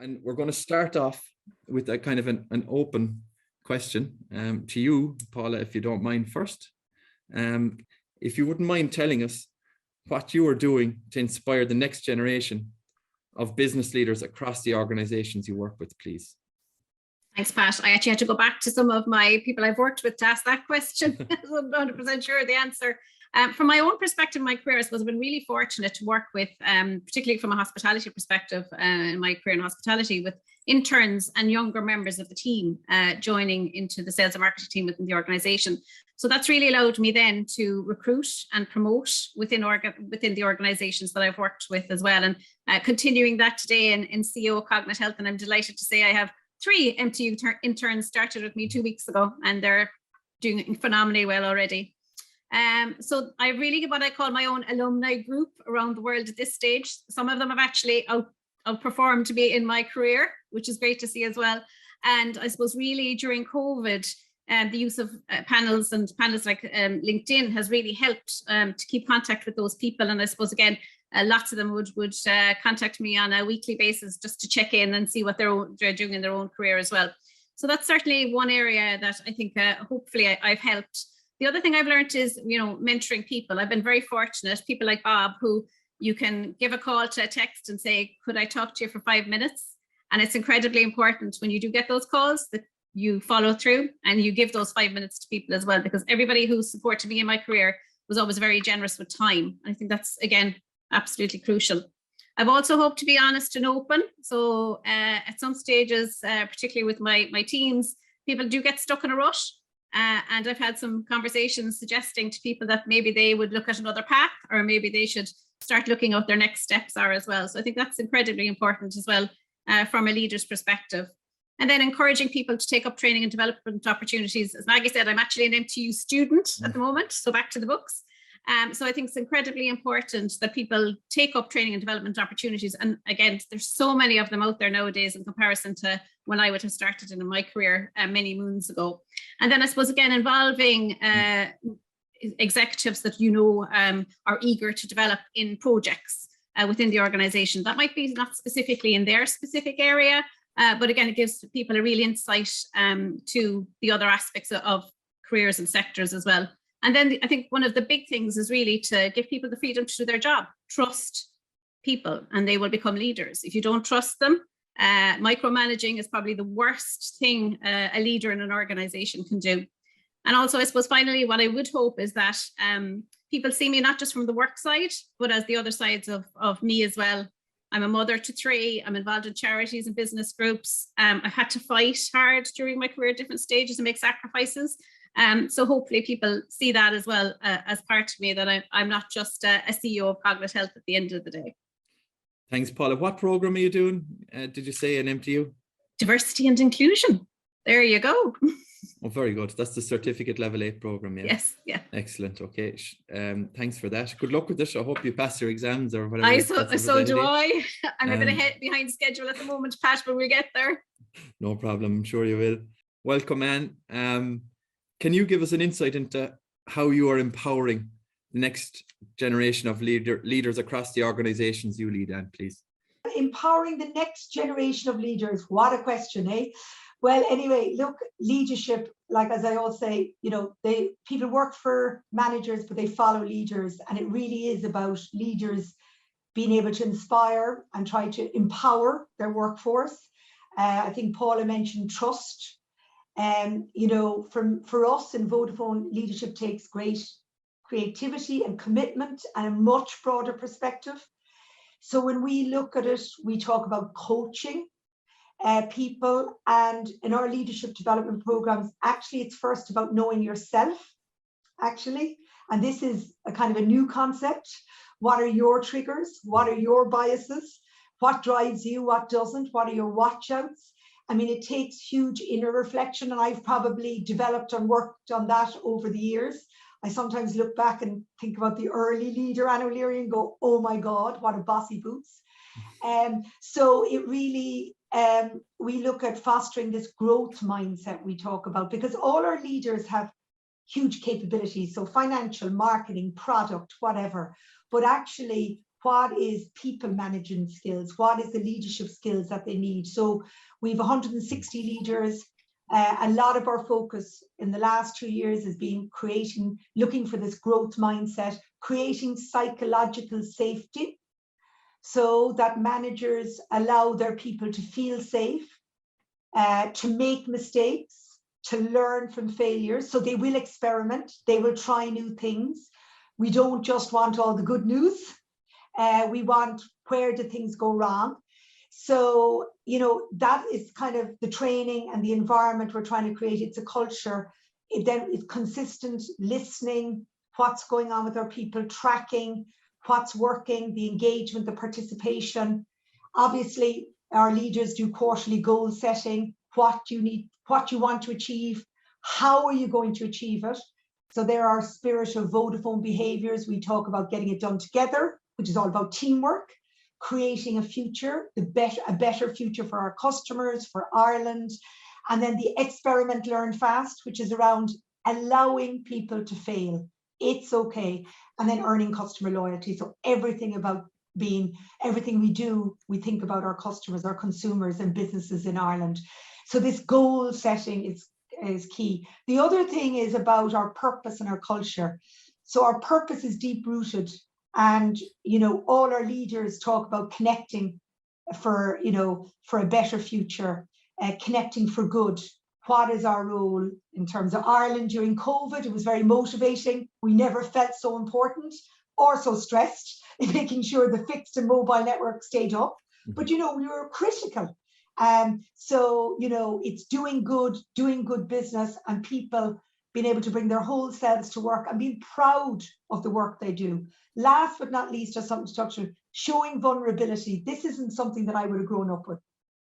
And we're going to start off with a kind of an open question to you, Paula, if you don't mind first. If you wouldn't mind telling us what you are doing to inspire the next generation of business leaders across the organizations you work with, please. Thanks, Pat. I actually had to go back to some of my people I've worked with to ask that question. I'm not 100% sure of the answer. From my own perspective in my career, I suppose I've been really fortunate to work with, particularly from a hospitality perspective in my career in hospitality, with interns and younger members of the team joining into the sales and marketing team within the organization. So that's really allowed me then to recruit and promote within the organizations that I've worked with as well. And continuing that today in CEO Cognate Health, and I'm delighted to say I have 3 MTU interns started with me 2 weeks ago, and they're doing phenomenally well already. So I really what I call my own alumni group around the world at this stage. Some of them have actually outperformed me in my career, which is great to see as well. And I suppose really during COVID, the use of panels like LinkedIn has really helped to keep contact with those people. And I suppose, again, lots of them would contact me on a weekly basis just to check in and see what they're doing in their own career as well. So that's certainly one area that I think hopefully I've helped. The other thing I've learned is, mentoring people. I've been very fortunate, people like Bob, who you can give a call to a text and say, could I talk to you for 5 minutes? And it's incredibly important when you do get those calls that you follow through and you give those 5 minutes to people as well, because everybody who supported me in my career was always very generous with time. I think that's, again, absolutely crucial. I've also hoped to be honest and open. So at some stages, particularly with my teams, people do get stuck in a rush. And I've had some conversations suggesting to people that maybe they would look at another path, or maybe they should start looking at what their next steps are as well. So I think that's incredibly important as well from a leader's perspective. And then encouraging people to take up training and development opportunities. As Maggie said, I'm actually an MTU student at the moment, so back to the books. So I think it's incredibly important that people take up training and development opportunities. And again, there's so many of them out there nowadays in comparison to when I would have started in my career many moons ago. And then I suppose, again, involving executives that are eager to develop in projects within the organization. That might be not specifically in their specific area, but again, it gives people a real insight to the other aspects of careers and sectors as well. And then I think one of the big things is really to give people the freedom to do their job. Trust people and they will become leaders. If you don't trust them, micromanaging is probably the worst thing a leader in an organization can do. And also, I suppose, finally, what I would hope is that people see me not just from the work side, but as the other sides of me as well. I'm a mother to 3. I'm involved in charities and business groups. I've had to fight hard during my career at different stages and make sacrifices. So hopefully people see that as well as part of me, that I'm not just a CEO of Cognate Health at the end of the day. Thanks, Paula. What program are you doing? Did you say an MTU? Diversity and inclusion. There you go. Oh, very good. That's the certificate level 8 program. Yeah. Yes. Yeah. Excellent. Okay. Thanks for that. Good luck with this. I hope you pass your exams or whatever. So do I. I'm a bit behind schedule at the moment, Pat, but we'll get there. No problem. I'm sure you will. Welcome, Anne. Can you give us an insight into how you are empowering the next generation of leaders across the organizations you lead, Anne, please? Empowering the next generation of leaders. What a question, eh? Well, anyway, look, leadership, like as I always say, people work for managers, but they follow leaders. And it really is about leaders being able to inspire and try to empower their workforce. I think Paula mentioned trust. For us in Vodafone, leadership takes great creativity and commitment and a much broader perspective. So when we look at it, we talk about coaching people, and in our leadership development programs, actually, it's first about knowing yourself, actually. And this is a kind of a new concept. What are your triggers? What are your biases? What drives you? What doesn't? What are your watch outs? I mean, it takes huge inner reflection, and I've probably developed and worked on that over the years. I sometimes look back and think about the early leader, Anne O'Leary, and go, oh my God, what a bossy boots. So it really, we look at fostering this growth mindset we talk about, because all our leaders have huge capabilities, so financial, marketing, product, whatever. But actually, what is people managing skills, what is the leadership skills that they need. So we have 160 leaders. A lot of our focus in the last 2 years has been looking for this growth mindset, creating psychological safety so that managers allow their people to feel safe, to make mistakes, to learn from failures. So they will experiment, they will try new things. We don't just want all the good news. We want, where did things go wrong? So, that is kind of the training and the environment we're trying to create. It's a culture. Then it's consistent listening, what's going on with our people, tracking what's working, the engagement, the participation. Obviously, our leaders do quarterly goal setting, what you need, what you want to achieve, how are you going to achieve it? So there are spirit of Vodafone behaviors. We talk about getting it done together, which is all about teamwork, creating a future, a better future for our customers, for Ireland. And then the experiment, learn fast, which is around allowing people to fail. It's okay. And then earning customer loyalty. So everything we do, we think about our customers, our consumers and businesses in Ireland. So this goal setting is key. The other thing is about our purpose and our culture. So our purpose is deep rooted, and all our leaders talk about connecting for a better future, connecting for good. What is our role in terms of Ireland during COVID? It was very motivating. We never felt so important or so stressed in making sure the fixed and mobile network stayed up. But we were critical. So it's doing good business, and people being able to bring their whole selves to work and being proud of the work they do. Last but not least, just something structured, showing vulnerability. This isn't something that I would have grown up with.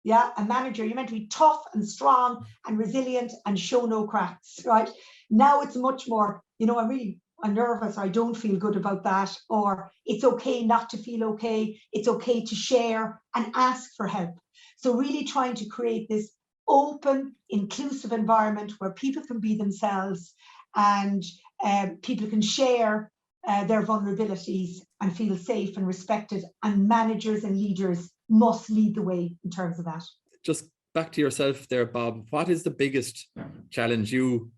Yeah, a manager, you're meant to be tough and strong and resilient and show no cracks, right? Now it's much more, I'm nervous, or I don't feel good about that, or it's okay not to feel okay. It's okay to share and ask for help. So really trying to create this open, inclusive environment where people can be themselves, and people can share their vulnerabilities and feel safe and respected, and managers and leaders must lead the way in terms of that. Just back to yourself there, Bob. What is the biggest challenge you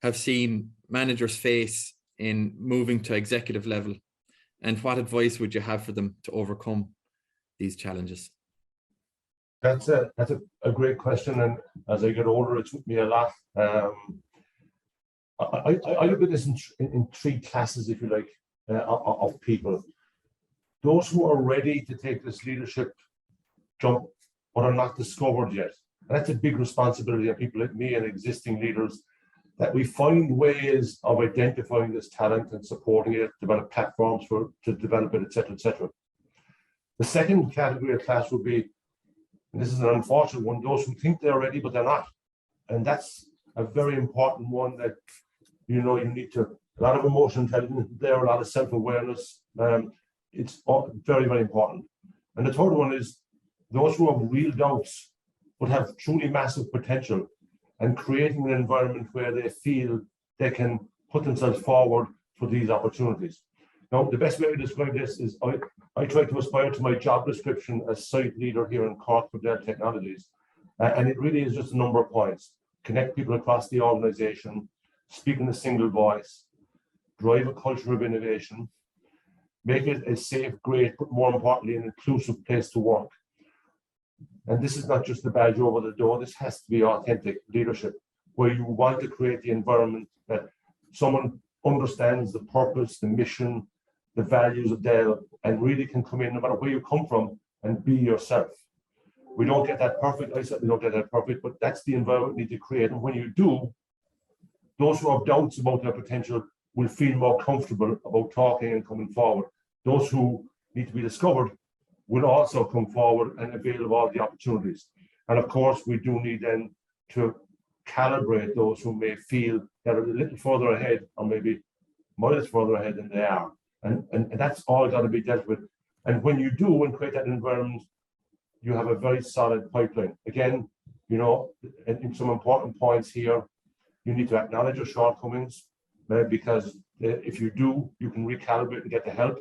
have seen managers face in moving to executive level, and what advice would you have for them to overcome these challenges? That's a great question, and as I get older, it took me a lot. I look at this in three classes, if you like, of people. Those who are ready to take this leadership jump, but are not discovered yet. And that's a big responsibility of people like me and existing leaders, that we find ways of identifying this talent and supporting it, develop platforms to develop it, etc., etc. The second category of class would be, and this is an unfortunate one, those who think they're ready, but they're not. And that's a very important one, that, you need to, a lot of emotional intelligence there, a lot of self-awareness. It's very, very important. And the third one is those who have real doubts, but have truly massive potential, and creating an environment where they feel they can put themselves forward for these opportunities. Now, the best way to describe this is I try to aspire to my job description as site leader here in Cork for Dell Technologies. And it really is just a number of points. Connect people across the organization, speak in a single voice, drive a culture of innovation, make it a safe, great, but more importantly, an inclusive place to work. And this is not just a badge over the door. This has to be authentic leadership, where you want to create the environment that someone understands the purpose, the mission, the values of Dell, and really can come in no matter where you come from and be yourself. We don't get that perfect. I certainly don't get that perfect, but that's the environment we need to create. And when you do, those who have doubts about their potential will feel more comfortable about talking and coming forward. Those who need to be discovered will also come forward and avail of all the opportunities. And of course, we do need then to calibrate those who may feel that are a little further ahead, or maybe miles further ahead than they are. And that's all got to be dealt with. And when you do and create that environment, you have a very solid pipeline. Again, in some important points here, you need to acknowledge your shortcomings, because if you do, you can recalibrate and get the help.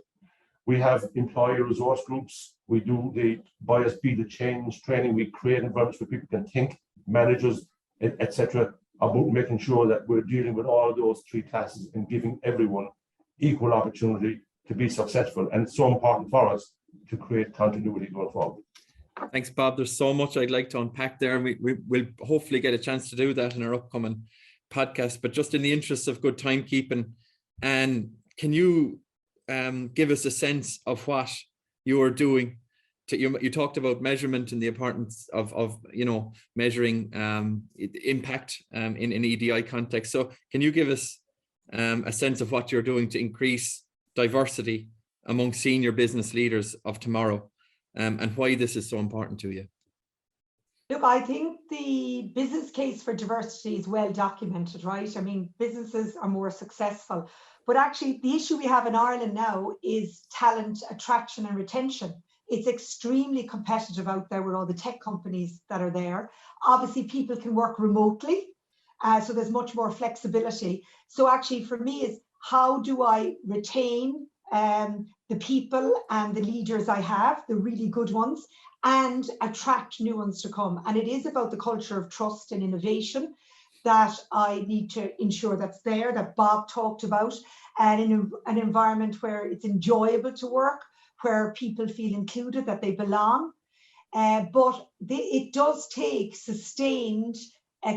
We have employee resource groups. We do the bias be the change training. We create environments where people can think, managers, etc., about making sure that we're dealing with all of those three classes and giving everyone equal opportunity to be successful. And it's so important for us to create continuity going forward. Thanks, Bob. There's so much I'd like to unpack there, and we'll hopefully get a chance to do that in our upcoming podcast. But just in the interest of good timekeeping, and can you give us a sense of what you are doing? You talked about measurement and the importance of measuring impact in an EDI context. So can you give us a sense of what you're doing to increase diversity among senior business leaders of tomorrow, and why this is so important to you? Look, I think the business case for diversity is well documented, right? I mean, businesses are more successful, but actually the issue we have in Ireland now is talent attraction and retention. It's extremely competitive out there with all the tech companies that are there. Obviously, people can work remotely, so there's much more flexibility. So actually for me is, how do I retain the people and the leaders I have, the really good ones, and attract new ones to come? And it is about the culture of trust and innovation that I need to ensure that's there, that Bob talked about, and in an environment where it's enjoyable to work, where people feel included, that they belong. But it does take sustained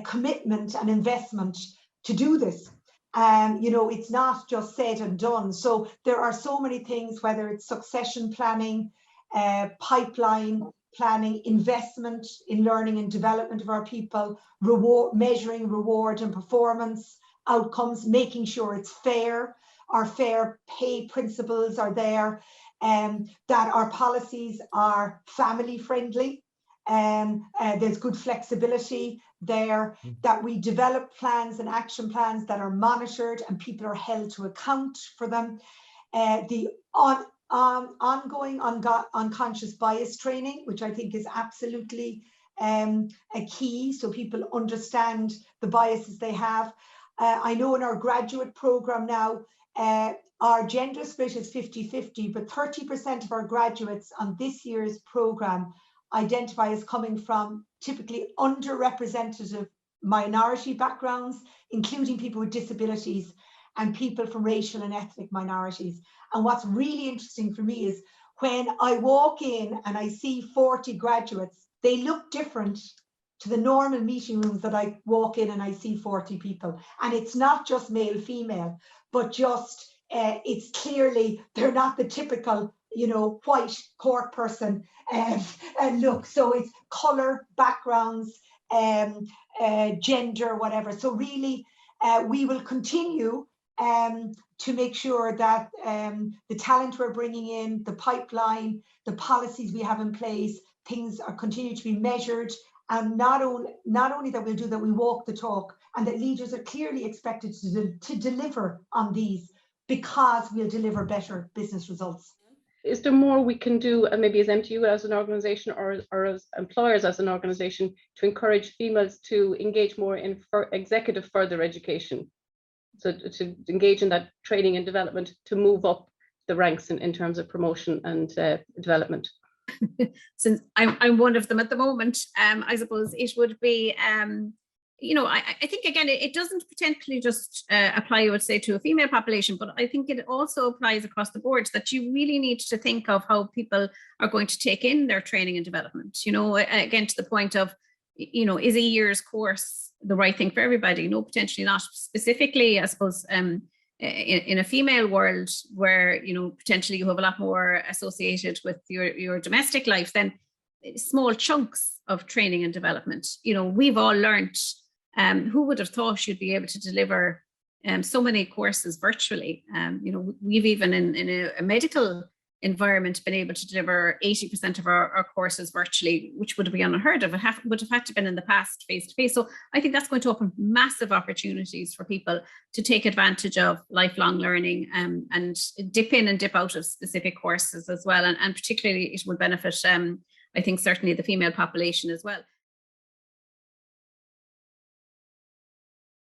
commitment and investment to do this. It's not just said and done. So there are so many things, whether it's succession planning, pipeline planning, investment in learning and development of our people, measuring reward and performance outcomes, making sure it's fair. Our fair pay principles are there, that our policies are family friendly, there's good flexibility there, that we develop plans and action plans that are monitored and people are held to account for them. The ongoing unconscious bias training, which I think is absolutely a key, so people understand the biases they have. I know in our graduate program now, our gender split is 50-50, but 30% of our graduates on this year's program identify as coming from typically underrepresented minority backgrounds, including people with disabilities and people from racial and ethnic minorities. And what's really interesting for me is when I walk in and I see 40 graduates, they look different to the normal meeting rooms that I walk in and I see 40 people. And it's not just male, female, but just it's clearly, they're not the typical, white Cork person look. So it's color, backgrounds, gender, whatever. So really, we will continue to make sure that the talent we're bringing in, the pipeline, the policies we have in place, things are continue to be measured. And not only that we'll do that, we walk the talk, and that leaders are clearly expected to deliver on these, because we'll deliver better business results. Is there more we can do, and maybe as MTU as an organisation or as employers as an organisation, to encourage females to engage more in executive further education? So to engage in that training and development to move up the ranks in terms of promotion and development? Since I'm one of them at the moment, I suppose it would be, I think, again, it doesn't potentially just apply, I would say, to a female population, but I think it also applies across the board, that you really need to think of how people are going to take in their training and development. Again, to the point of, is a year's course the right thing for everybody? No, potentially not. Specifically, I suppose, in a female world where, potentially you have a lot more associated with your domestic life, then small chunks of training and development. We've all learned, who would have thought you'd be able to deliver so many courses virtually? We've even in a medical environment been able to deliver 80% of our courses virtually, which would be unheard of. It would have had to been in the past face-to-face. So I think that's going to open massive opportunities for people to take advantage of lifelong learning, and dip in and dip out of specific courses as well. And particularly it would benefit, I think, certainly the female population as well.